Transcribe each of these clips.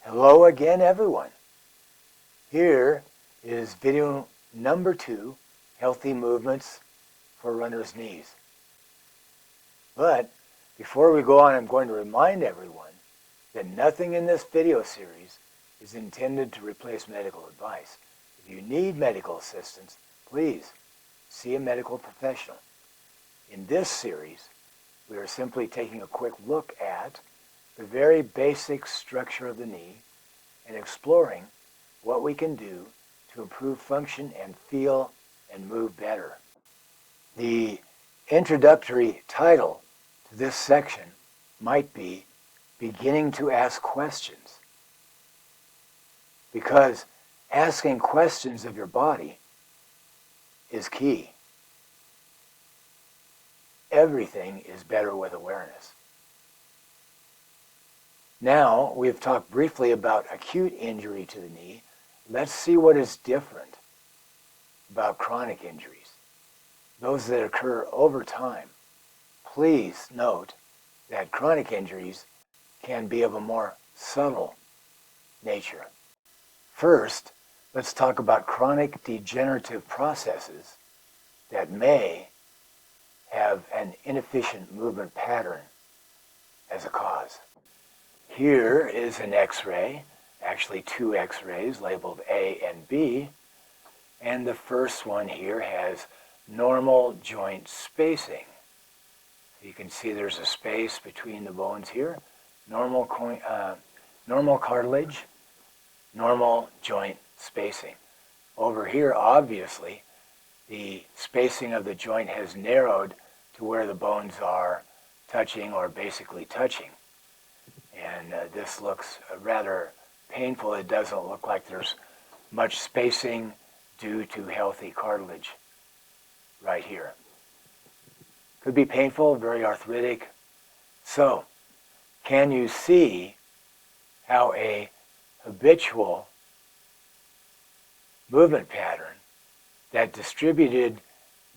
Hello again, everyone. Here is video number 2, Healthy Movements for Runners' Knees. But before we go on, I'm going to remind everyone that nothing in this video series is intended to replace medical advice. If you need medical assistance, please see a medical professional. In this series, we are simply taking a quick look at the very basic structure of the knee and exploring what we can do to improve function and feel and move better. The introductory title to this section might be Beginning to Ask Questions, because asking questions of your body is key. Everything is better with awareness. Now, we've talked briefly about acute injury to the knee. Let's see what is different about chronic injuries, those that occur over time. Please note that chronic injuries can be of a more subtle nature. First, let's talk about chronic degenerative processes that may have an inefficient movement pattern as a cause. Here is an X-ray, actually 2 X-rays labeled A and B, and the first one here has normal joint spacing. You can see there's a space between the bones here, normal cartilage, normal joint spacing. Over here, obviously, the spacing of the joint has narrowed to where the bones are touching or basically touching. And this looks rather painful. It doesn't look like there's much spacing due to healthy cartilage right here. Could be painful, very arthritic. So, can you see how a habitual movement pattern that distributed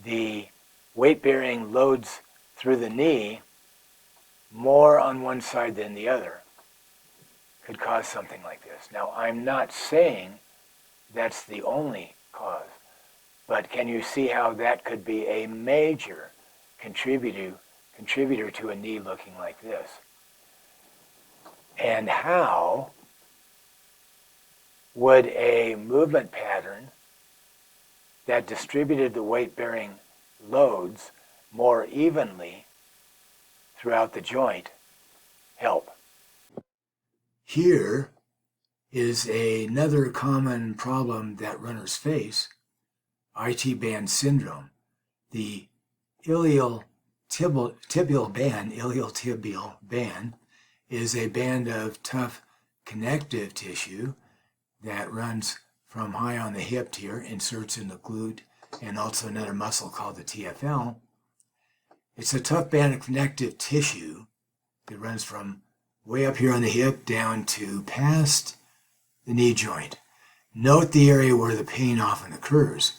the weight-bearing loads through the knee more on one side than the other could cause something like this? Now, I'm not saying that's the only cause, but can you see how that could be a major contributor to a knee looking like this? And how would a movement pattern that distributed the weight-bearing loads more evenly throughout the joint help? Here is another common problem that runners face, IT band syndrome. The iliotibial band is a band of tough connective tissue that runs from high on the hip here, inserts in the glute, and also another muscle called the TFL. It's a tough band of connective tissue that runs from way up here on the hip down to past the knee joint. Note the area where the pain often occurs.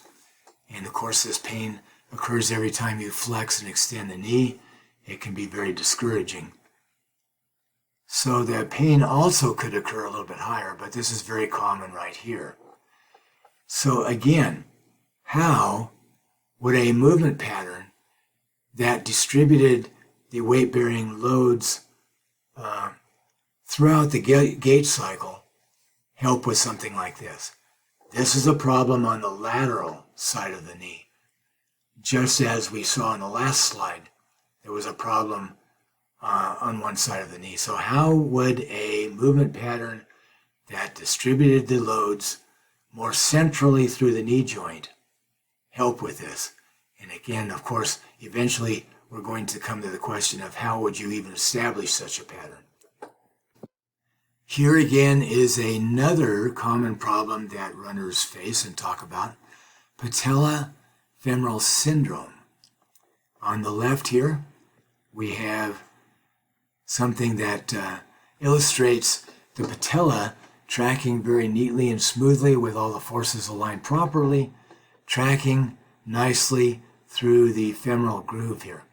And of course, this pain occurs every time you flex and extend the knee. It can be very discouraging. So the pain also could occur a little bit higher, but this is very common right here. So again, how would a movement pattern that distributed the weight-bearing loads throughout the gait cycle help with something like this? This is a problem on the lateral side of the knee. Just as we saw in the last slide, there was a problem on one side of the knee. So how would a movement pattern that distributed the loads more centrally through the knee joint help with this? And again, of course, eventually we're going to come to the question of how would you even establish such a pattern? Here again is another common problem that runners face and talk about, patellofemoral syndrome. On the left here, we have something that illustrates the patella tracking very neatly and smoothly with all the forces aligned properly, tracking nicely through the femoral groove here.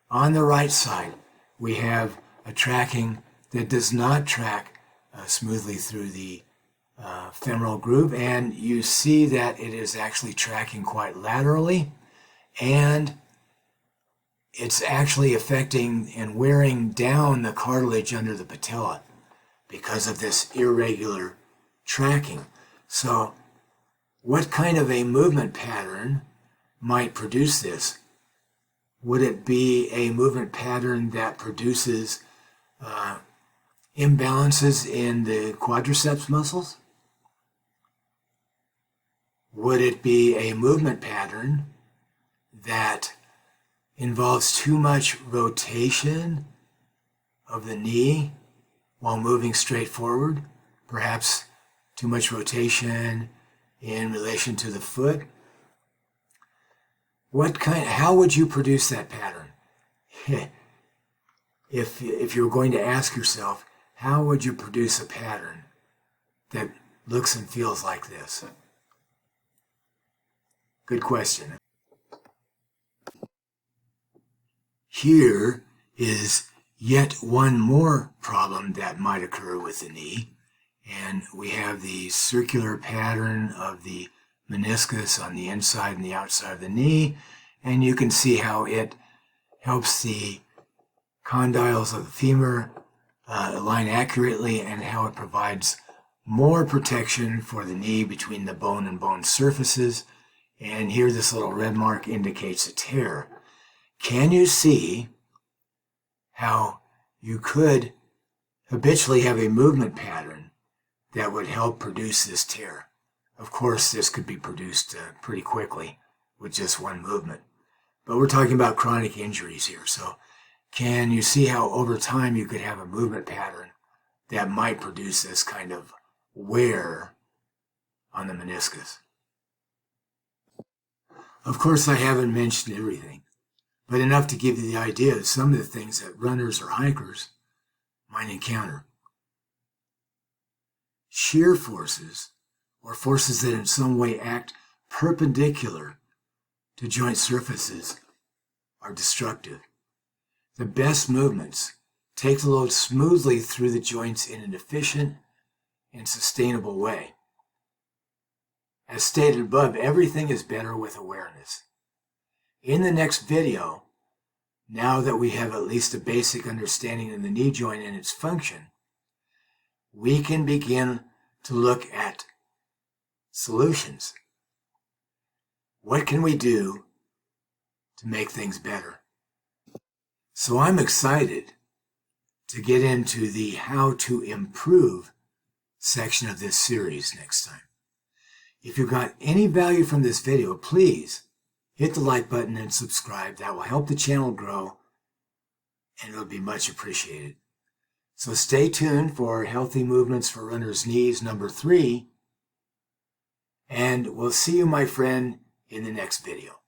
On the right side, we have a tracking that does not track smoothly through the femoral groove, and you see that it is actually tracking quite laterally, and it's actually affecting and wearing down the cartilage under the patella because of this irregular tracking. So what kind of a movement pattern might produce this? Would it be a movement pattern that produces imbalances in the quadriceps muscles? Would it be a movement pattern that involves too much rotation of the knee while moving straight forward? Perhaps too much rotation in relation to the foot? How would you produce that pattern? If you're going to ask yourself, how would you produce a pattern that looks and feels like this? Good question. Here is yet one more problem that might occur with the knee, and we have the circular pattern of the meniscus on the inside and the outside of the knee, and you can see how it helps the condyles of the femur align accurately, and how it provides more protection for the knee between the bone and bone surfaces. And here this little red mark indicates a tear. Can you see how you could habitually have a movement pattern that would help produce this tear? Of course, this could be produced pretty quickly with just one movement. But we're talking about chronic injuries here. So can you see how over time you could have a movement pattern that might produce this kind of wear on the meniscus? Of course, I haven't mentioned everything, but enough to give you the idea of some of the things that runners or hikers might encounter. Shear forces, or forces that in some way act perpendicular to joint surfaces, are destructive. The best movements take the load smoothly through the joints in an efficient and sustainable way. As stated above, everything is better with awareness. In the next video, now that we have at least a basic understanding of the knee joint and its function, we can begin to look at solutions. What can we do to make things better? So I'm excited to get into the how to improve section of this series next time. If you got any value from this video, please hit the like button and subscribe. That will help the channel grow, and it will be much appreciated. So stay tuned for Healthy Movements for Runners' Knees number 3, and we'll see you, my friend, in the next video.